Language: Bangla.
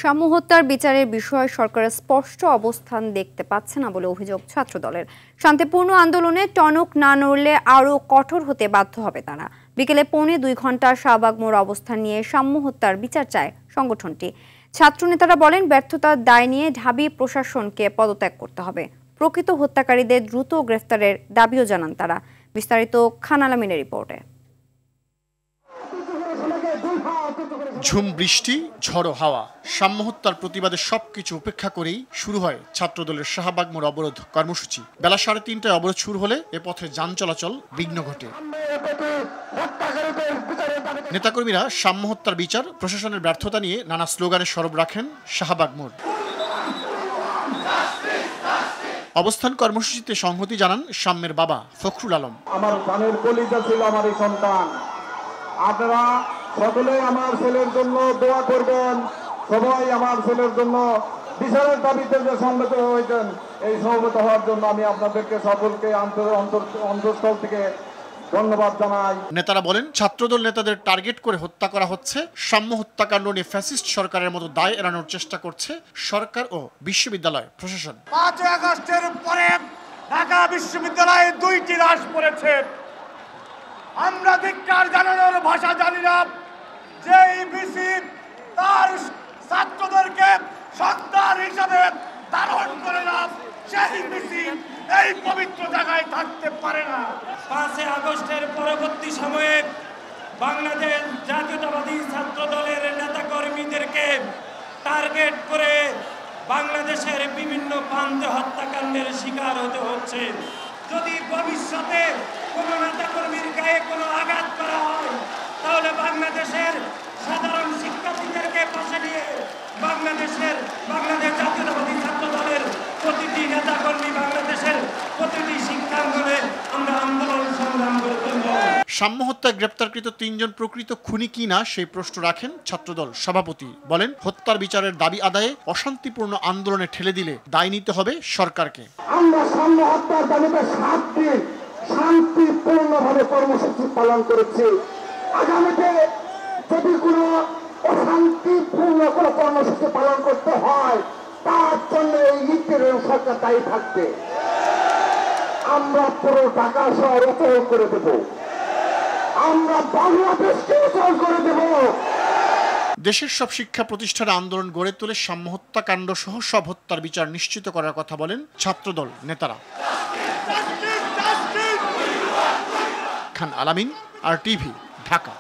সাম্য হত্যার বিচারের বিষয়ে সরকারের স্পষ্ট অবস্থান দেখতে পাচ্ছে না বলে অভিযোগ ছাত্রদলের। শান্তিপূর্ণ আন্দোলনে টনক না নড়লে আরও কঠোর হতে বাধ্য হবে তারা। বিকেলে 2.25 ঘন্টা শাহবাগ মোড় অবস্থান নিয়ে সাম্য হত্যার বিচার চায় সংগঠনটি। ছাত্রনেতারা বলেন, ব্যর্থতার দায় নিয়ে ঢাবি প্রশাসনকে পদত্যাগ করতে হবে। প্রকৃত হত্যাকারীদের দ্রুত গ্রেফতারের দাবিও জানান তারা। বিস্তারিত খান আলামিনের রিপোর্টে। ঝুম বৃষ্টি, ঝড়ো হাওয়া, সাম্য হত্যার প্রতিবাদে সবকিছু উপেক্ষা করেই শুরু হয় ছাত্রদলের শাহবাগ মোড় অবরোধ কর্মসূচি। বেলা 3:30টায় অবরোধ শুরু হলে এ পথে যান চলাচল বিঘ্ন ঘটে। নেতাকর্মীরা সাম্য হত্যার বিচার, প্রশাসনের ব্যর্থতা নিয়ে নানা স্লোগানে সরব রাখেন শাহবাগ মোড়। অবস্থান কর্মসূচিতে সংহতি জানান সাম্যের বাবা ফখরুল আলম। আমার প্রাণের কলিজা ছিল আমার এই সন্তান। আপনারা সকলে আমার ছেলের জন্য দোয়া করবেন। সবাই আমার ছেলের জন্য বিচারের দাবিতে যে সমবেত হয়েছেন, এই সমবেত হওয়ার জন্য আমি আপনাদেরকে সকলকে অন্তঃস্থল থেকে ধন্যবাদ জানাই। নেতারা বলেন, ছাত্রদল নেতাদের টার্গেট করে হত্যা করা হচ্ছে। সাম্য হত্যাকাণ্ড নিয়ে ফ্যাসিস্ট সরকারের মতো দায় এড়ানোর চেষ্টা করছে সরকার ও বিশ্ববিদ্যালয় প্রশাসন। 5 আগস্টের পরে ঢাকা বিশ্ববিদ্যালয়ে 2টি লাশ পড়েছে। আমরা ধিক্কার জানানোর ভাষা জানি না যে ইবিসি তার ছাত্রদেরকে সন্তান হিসাবে ধারণ করে না, সেই ইবিসি এই পবিত্র জায়গায় থাকতে পারে না। 5 আগস্টের পরবর্তী সময়ে বাংলাদেশ জাতীয়তাবাদী ছাত্র দলের নেতাকর্মীদেরকে টার্গেট করে বাংলাদেশের বিভিন্ন প্রান্তে হত্যাকাণ্ডের শিকার হতে হচ্ছে। যদি ভবিষ্যতে কোনো নেতাকর্মীর গায়ে কোনো আঘাত করা হয়, তাহলে বাংলাদেশের সাধারণ শিক্ষার্থীদেরকে পাশে নিয়ে বাংলাদেশ জাতীয়তাবাদী ছাত্র দলের প্রতিটি নেতাকর্মী বাংলাদেশের প্রতিটি শিক্ষাঙ্গনে আমরা আন্দোলন সংগ্রাম করে তুলব। সাম্য হত্যায় গ্রেপ্তারকৃত 3 জন প্রকৃত খুনি কিনা সেই প্রশ্ন রাখেন ছাত্রদল সভাপতি। বলেন, হত্যার বিচারের দাবি আদায়ে অশান্তিপূর্ণ আন্দোলনে ঠেলে দিলে দায় নিতে হবে সরকারকে। আমরা সাম্য হত্যার দাবিতে 7 দিন শান্তিপূর্ণভাবে কর্মসূচি পালন করেছি। আগামীতে যদি কোনো অশান্তিপূর্ণ কোনো কর্মসূচি পালন করতে হয়, তার জন্য এই ইটের সরকার দায়ী থাকবে। আমরা পুরো ঢাকা শহর উচ্চারণ করে দেব, আমরা বাংলাদেশকে উচ্চারণ করে দেব। দেশের সব শিক্ষা প্রতিষ্ঠানে আন্দোলন গড়ে তুলে সাম্য হত্যাকাণ্ড সহ সব হত্যার বিচার নিশ্চিত করার কথা বলেন ছাত্রদল নেতারা। খান আলামিন, RTV, ঢাকা।